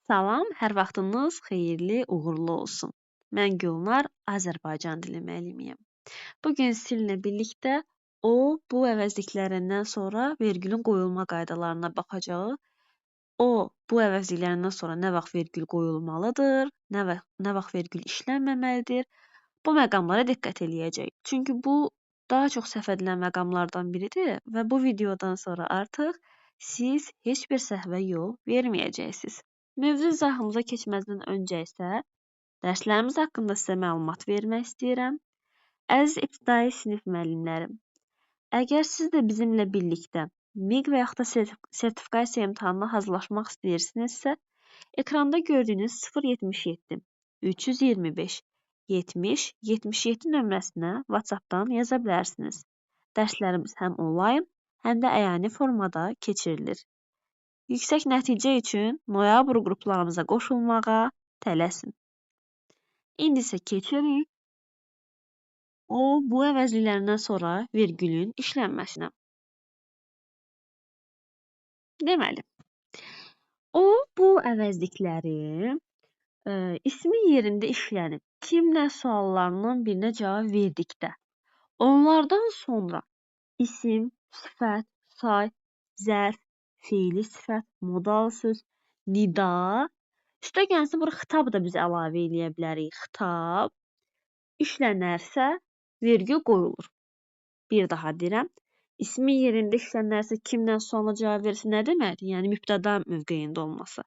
Salam, hər vaxtınız xeyirli, uğurlu olsun. Mən Gülnar, Azərbaycan dili müəllimiyəm. Bu gün sizinlə birlikdə bu əvəzliklərindən sonra vergülün qoyulma qaydalarına baxacağıq. Bu əvəzliklərindən sonra nə vaxt vergül qoyulmalıdır, nə vaxt vergül işlənməməlidir. Bu məqamlara diqqət eləyəcəyik. Çünki bu daha çox səhv edilən məqamlardan biridir və bu videodan sonra artıq siz heç bir səhvə yol verməyəcəksiniz. Mövzu izahımıza keçməzdən öncə isə dərslərimiz haqqında sizə məlumat vermək istəyirəm. Əziz ibtidai sinif müəllimlərim, əgər siz də bizimlə birlikdə MİQ və yaxud da sertifikasiya imtahanına hazırlaşmaq istəyirsinizsə, ekranda gördüyünüz 077 325 70 77 nömrəsinə WhatsApp-dan yaza bilərsiniz. Dərslərimiz həm onlayn, həm də əyani formada keçirilir. Yüksək nəticə üçün noyabr qruplarımıza qoşulmağa tələsin. İndi isə keçirik bu əvəzliklərindən sonra vergülün işlənməsinə. Deməli, bu əvəzlikləri ismi yerində işlənib, kimlə suallarının birinə cavab verdikdə, onlardan sonra isim, sifət, say, zərf, feili sifət, modal söz, nida, üstəgəlsin bura xitab da biz əlavə eləyə bilərik. Xitab işlənərsə vergül qoyulur. Bir daha deyirəm. İsmi yerində işlənərsə kimdən sualına cavab verirsə nə deməkdir? Yəni mübtəda mövqeyində olması.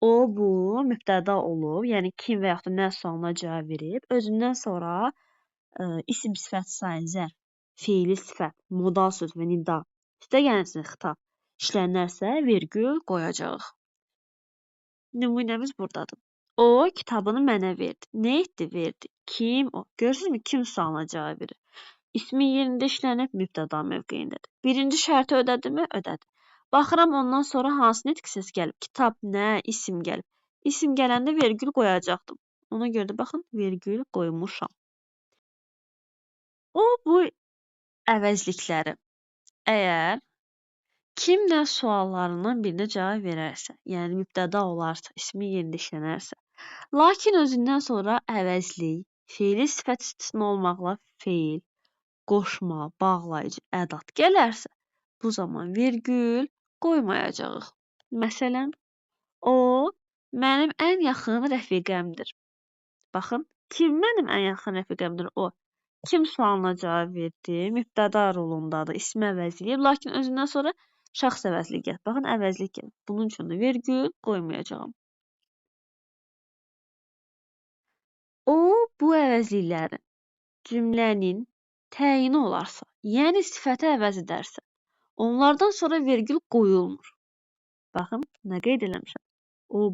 Bu mübtəda olub, yəni kim və yaxud da nə sualına cavab verib, özündən sonra isim, sifət, say, zərf, feili sifət, modal söz və nida üstəgəlsin xitab işlənərsə vergül qoyacağıq. Nümunəmiz buradadır. Kitabını mənə verdi. Nə etdi? Verdi. Kim o? Görürsünüzmü? Kim sualına cavab verir? İsmi yerində işlənib mübtəda mövqeyindədir. Birinci şərti ödədimi? Ödədi. Baxıram ondan sonra hansı nitq səsi gəlib? Kitab nə? İsim gəlib. İsim gələndə vergül qoyacaqdım. Ona görə də baxın, vergül qoymuşam. Bu əvəzlikləri əgər kimlə suallarından birinə cavab verərsə, yəni mübtəda olarsa, ismi yerində işlənərsə, lakin özündən sonra əvəzlik, feili sifət istisna olmaqla feil, qoşma, bağlayıcı, ədat gələrsə, bu zaman vergül qoymayacağıq. Məsələn, mənim ən yaxın rəfiqəmdir. Baxın, kim mənim ən yaxın rəfiqəmdir? Kim sualına cavab verdi? Mübtəda rolundadır, ismi əvəzləyib, lakin özündən sonra şəxs əvəzlik gəlir. Baxın, əvəzlik gəlir. Bunun üçün də vergül qoymayacağam. Bu əvəzliklərin cümlənin təyini olarsa, yəni sifəti əvəz edərsə, onlardan sonra vergül qoyulmur. Baxın, nə qeyd eləmişəm?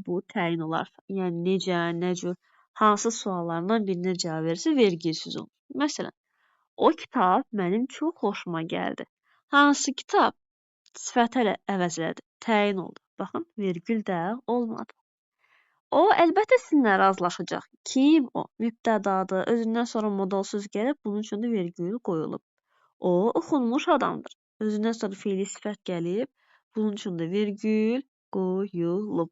Bu təyin olarsa, yəni necə, nə cür, hansı suallarından birinə cavab verirsə vergülsüz olur. Məsələn, o kitab mənim çox xoşuma gəldi. Hansı kitab? Sifətə əvəz elədi, təyin oldu. Baxın, vergül də olmadı. Əlbəttə sizinlə razılaşacaq. Kim o? Mübtədadır, özündən sonra modal söz gəlib, bunun üçün də vergül qoyulub. Oxunmuş adamdır. Özündən sonra feili sifət gəlib, bunun üçün də vergül qoyulub.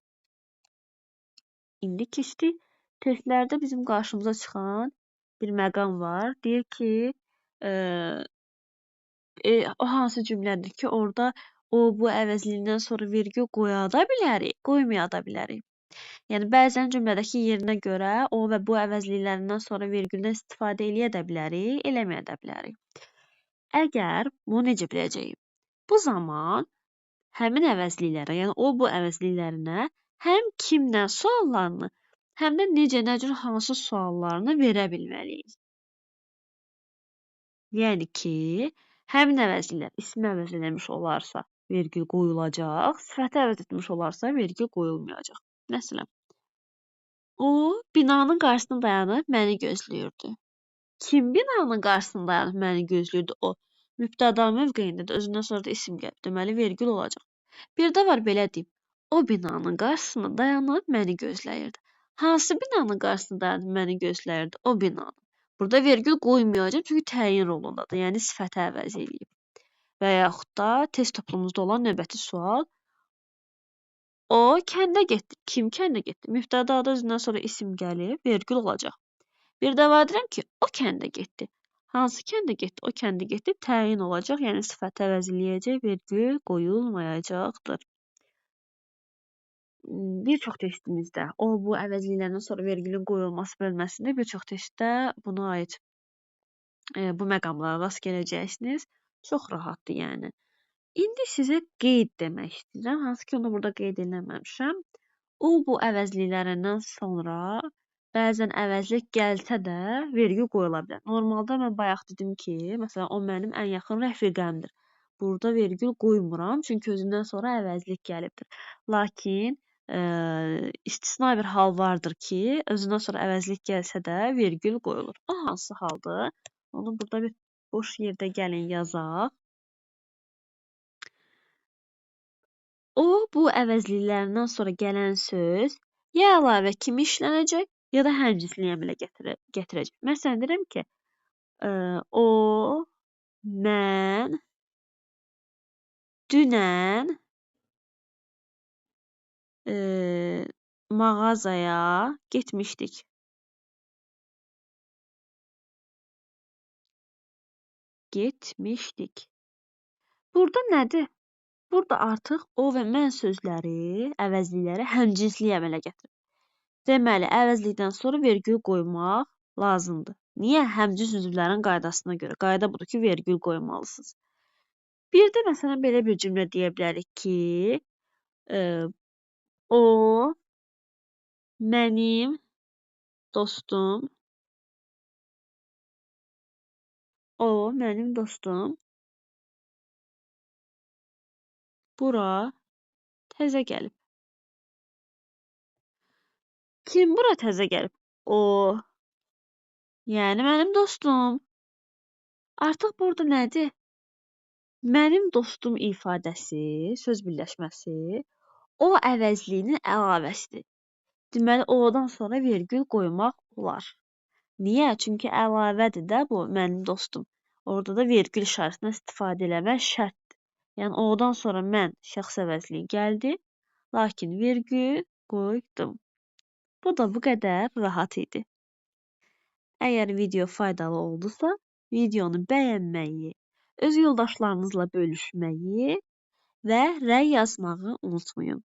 İndi keçdik. Testlərdə bizim qarşımıza çıxan bir məqam var. Deyir ki, o hansı cümlədir ki, orada bu əvəzliyindən sonra vergül qoya da bilərik, qoymaya da bilərik. Yəni, bəzən cümlədəki yerinə görə və bu əvəzliklərindən sonra vergüldən istifadə eləyə də bilərik, eləməyə də bilərik. Əgər bunu necə biləcəyik? Bu zaman həmin əvəzliklərə, yəni bu əvəzliklərinə həm kimlə suallarını, həm də necə, nə cür, hansı suallarını verə bilməliyik. Yəni ki, həmin əvəzliklər ismi əvəz eləmiş olarsa, vergül qoyulacaq, sifəti əvəz etmiş olarsa, vergül qoyulmayacaq. Məsələn, binanın qarşısında dayanıb məni gözləyirdi. Kim binanın qarşısında dayanıb məni gözləyirdi? Mübtəda mövqeyindədir, özündən sonra da isim gəlib. Deməli, vergül olacaq. Bir də var, belə deyim. O binanın qarşısında dayanıb məni gözləyirdi. Hansı binanın qarşısında dayanıb məni gözləyirdi? O binanın. Burada vergül qoymayacaq, çünki təyin rolundadır. Yəni, sifəti əvəz eləyib. Və yaxud da test toplumumuzda olan növbəti sual. O kəndə getdi. Kim kəndə getdi? Mübtəda adı özündən sonra isim gəlib, vergül olacaq. Bir də var deyirəm ki, o kəndə getdi. Hansı kəndə getdi? O kəndə getdi təyin olacaq, yəni sifət əvəzləyəcək, vergül qoyulmayacaqdır. Bir çox testimizdə o bu əvəzliklərdən sonra vergülün qoyulması bölməsində bir çox testdə buna aid bu məqamlara rast gələcəksiniz. Çox rahatdır yəni. İndi sizə qeyd demək istəyirəm, hansı ki onu burada qeyd eləməmişəm. O bu əvəzliklərindən sonra bəzən əvəzlik gəlsə də vergi qoyula bilər. Normalda mən bayaq dedim ki, məsələn o mənim ən yaxın rəfiqəmdir. Burada vergül qoymuram, çünki özündən sonra əvəzlik gəlibdir. Lakin istisna bir hal vardır ki, özündən sonra əvəzlik gəlsə də vergül qoyulur. O hansı haldır? Onu burada bir boş yerdə gəlin yazaq. O bu əvəzliklərindən sonra gələn söz ya əlavə kimi işlənəcək, ya da həmcinsli əmələ gətirəcək. Məsələn deyirəm ki, o mən dünən mağazaya getmişdik. Burada nədir? Burada artıq o və mən sözləri, əvəzlikləri həmcinsli əmələ gətirir. Deməli, əvəzlikdən sonra vergül qoymaq lazımdır. Niyə? Həmcins üzvlərin qaydasına görə. Qayda budur ki, vergül qoymalısınız. Bir də məsələn belə bir cümlə deyə bilərik ki, o mənim dostum. O mənim dostum. Bura təzə gəlib. Kim bura təzə gəlib? O. Yəni mənim dostum. Artıq burada nədir? Mənim dostum ifadəsi, söz birləşməsi o əvəzliyinin əlavəsidir. Deməli, o-dan sonra vergül qoymaq olar. Niyə? Çünki əlavədir də bu mənim dostum. Orada da vergül işarəsindən istifadə eləmək şərtdir. Yəni, o-dan sonra mən şəxs əvəzliyi gəldi, lakin vergül qoydum. Bu da bu qədər rahat idi. Əgər video faydalı oldusa, videonu bəyənməyi, öz yoldaşlarınızla bölüşməyi və rəy yazmağı unutmayın.